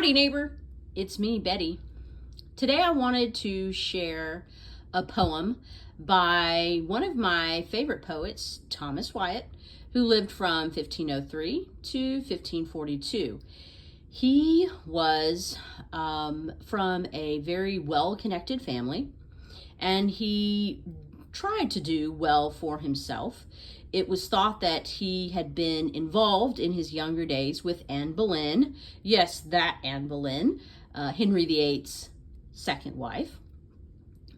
Howdy, neighbor. It's me, Betty. Today I wanted to share a poem by one of my favorite poets, Thomas Wyatt, who lived from 1503 to 1542. He was from a very well-connected family, and he tried to do well for himself. It was thought that he had been involved in his younger days with Anne Boleyn. Yes, that Anne Boleyn, Henry VIII's second wife.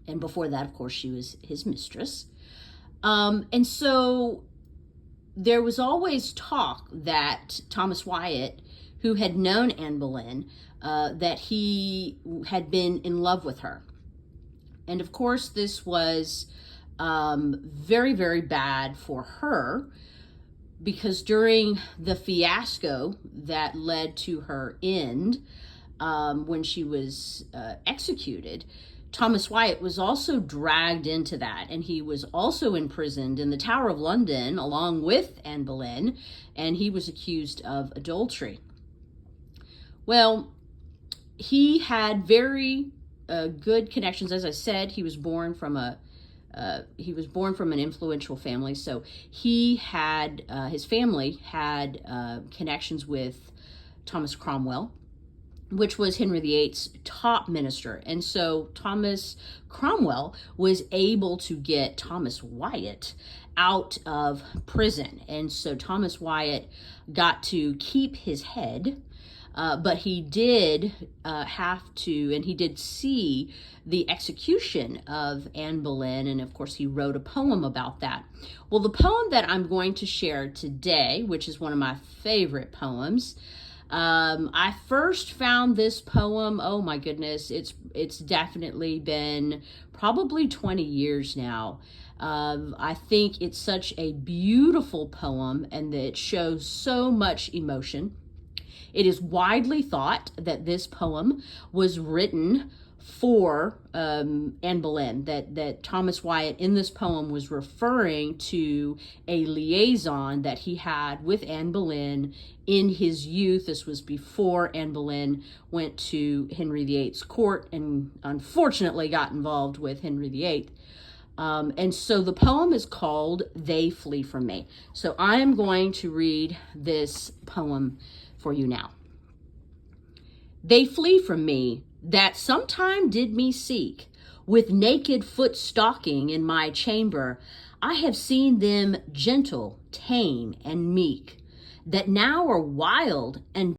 And before that, of course, she was his mistress. And so there was always talk that Thomas Wyatt, who had known Anne Boleyn, that he had been in love with her. And of course, this was very, very bad for her, because during the fiasco that led to her end, when she was executed, Thomas Wyatt was also dragged into that, and he was also imprisoned in the Tower of London along with Anne Boleyn, and he was accused of adultery. Well, he had very good connections. As I said, he was born from an influential family, so he had his family had connections with Thomas Cromwell, which was Henry VIII's top minister. And so Thomas Cromwell was able to get Thomas Wyatt out of prison. And so Thomas Wyatt got to keep his head, but he did have to, and he did see the execution of Anne Boleyn, and of course he wrote a poem about that. Well, the poem that I'm going to share today, which is one of my favorite poems, I first found this poem, oh my goodness, it's definitely been probably 20 years now. I think it's such a beautiful poem, and that it shows so much emotion. It is widely thought that this poem was written for Anne Boleyn, that Thomas Wyatt in this poem was referring to a liaison that he had with Anne Boleyn in his youth. This was before Anne Boleyn went to Henry VIII's court and unfortunately got involved with Henry VIII. And so the poem is called "They Flee From Me." So I am going to read this poem for you now. They flee from me that sometime did me seek, with naked foot stalking in my chamber. I have seen them gentle, tame, and meek, that now are wild and